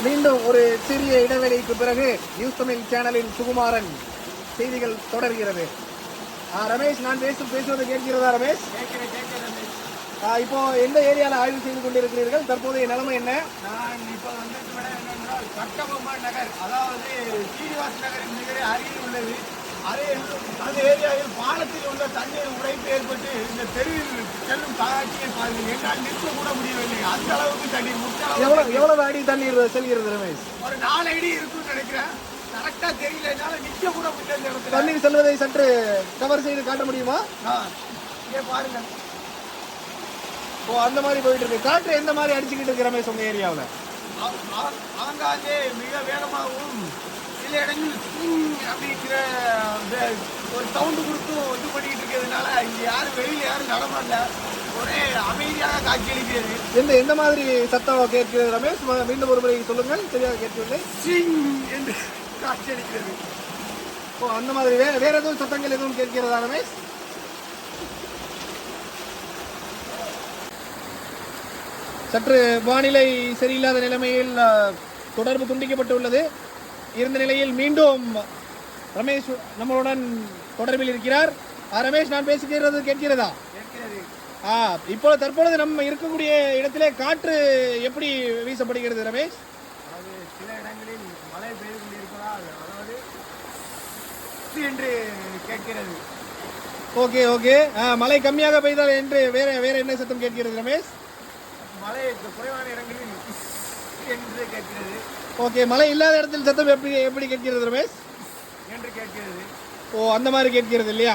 மீண்டும் ஒரு சிறிய இடைவெளிக்கு பிறகு நியூஸ் தமிழ் சேனலின் சுகுமாரன் செய்திகள் தொடர்கிறது. ரமேஷ், நான் பேசுவது கேட்கிறதா ரமேஷ்? இப்போ எந்த ஏரியாவில் ஆய்வு செய்து கொண்டிருக்கிறீர்கள்? தற்போதைய நிலைமை என்ன? நான் இப்போ என்னென்றால் கட்டபொம்மன் நகர், அதாவது சீனிவாஸ் நகரின் மிக அருகில் உள்ளது. அந்த ஏரியாவில் பாலத்தில் உள்ள தண்ணீர் உடைப்பு ஏற்பட்டு இந்த தெருவில் செல்லும் காட்சியை பாருங்கள். என்னால் நிற்க கூட முடியவில்லை. அந்த அளவுக்கு தண்ணீர் எவ்வளவு அடி தண்ணீர் செல்கிறது ரமேஷ்? ஒரு 4 அடி இருக்குன்னு நினைக்கிறேன். கரெக்டா தெரியல, என்னால நிற்க கூட முடியல. தண்ணீர் செல்வதை சற்று கவர் செய்து காட்ட முடியுமா? இங்கே பாருங்க. அந்த மாதிரி போயிட்டு இருக்கு. காற்று எந்த மாதிரி அடிச்சுக்கிட்டு இருக்கு ரமேஷ் உங்க ஏரியாவில்? ஆங்காங்கே மிக வேகமாகவும் சில இடங்களில் அப்படிங்கிற ஒரு சவுண்டு கொடுத்தும் இது பண்ணிக்கிட்டு இருக்கிறதுனால இங்கே யாரும் வெளியில் யாரும் நடமாடல. ஒரே அமைதியாக காட்சி அளிக்கிறது. எந்த மாதிரி சத்தம் கேட்கிறது ரமேஷ்? மீண்டும் ஒரு முறை சொல்லுங்கள், சரியாக கேட்கவில்லை. என்று காட்சி அளிக்கிறது. அந்த மாதிரி வேற எதுவும் சத்தங்கள் எதுவும் கேட்கிறதா ரமேஷ்? சற்று வானிலை சரியில்லாத நிலைமையில் தொடர்பு துண்டிக்கப்பட்டுள்ளது. இருந்த நிலையில் மீண்டும் ரமேஷ் நம்மளுடன் தொடர்பில் இருக்கிறார். ரமேஷ், நான் பேசுகிறது கேட்கிறதா? இப்போ தற்பொழுது நம்ம இருக்கக்கூடிய இடத்திலே காற்று எப்படி வீசப்படுகிறது ரமேஷ்? அது சில இடங்களில் மழை பெய்து கொண்டிருப்பதால் அதாவது என்று கேட்கிறது. ஓகே. மழை கம்மியாக பெய்தால் என்று வேற என்ன சத்தம் கேட்கிறது ரமேஷ்? மழை குறைவான இடங்களில் என்று கேட்கிறது. ஓகே, மழை இல்லாத இடத்தில் சத்தம் எப்படி கேட்கிறது ரமேஷ்? என்று கேட்கிறது. அந்த மாதிரி கேட்கிறது இல்லையா?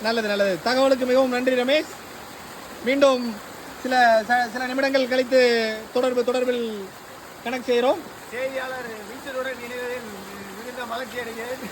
நல்லது. தகவலுக்கு மிகவும் நன்றி ரமேஷ். மீண்டும் சில நிமிடங்கள் கழித்து தொடர்பில் கனெக்ட் செய்கிறோம். செய்தியாளர் வீட்டருடன் இணைவதில் மிகுந்த மகிழ்ச்சி அடைகிறேன்.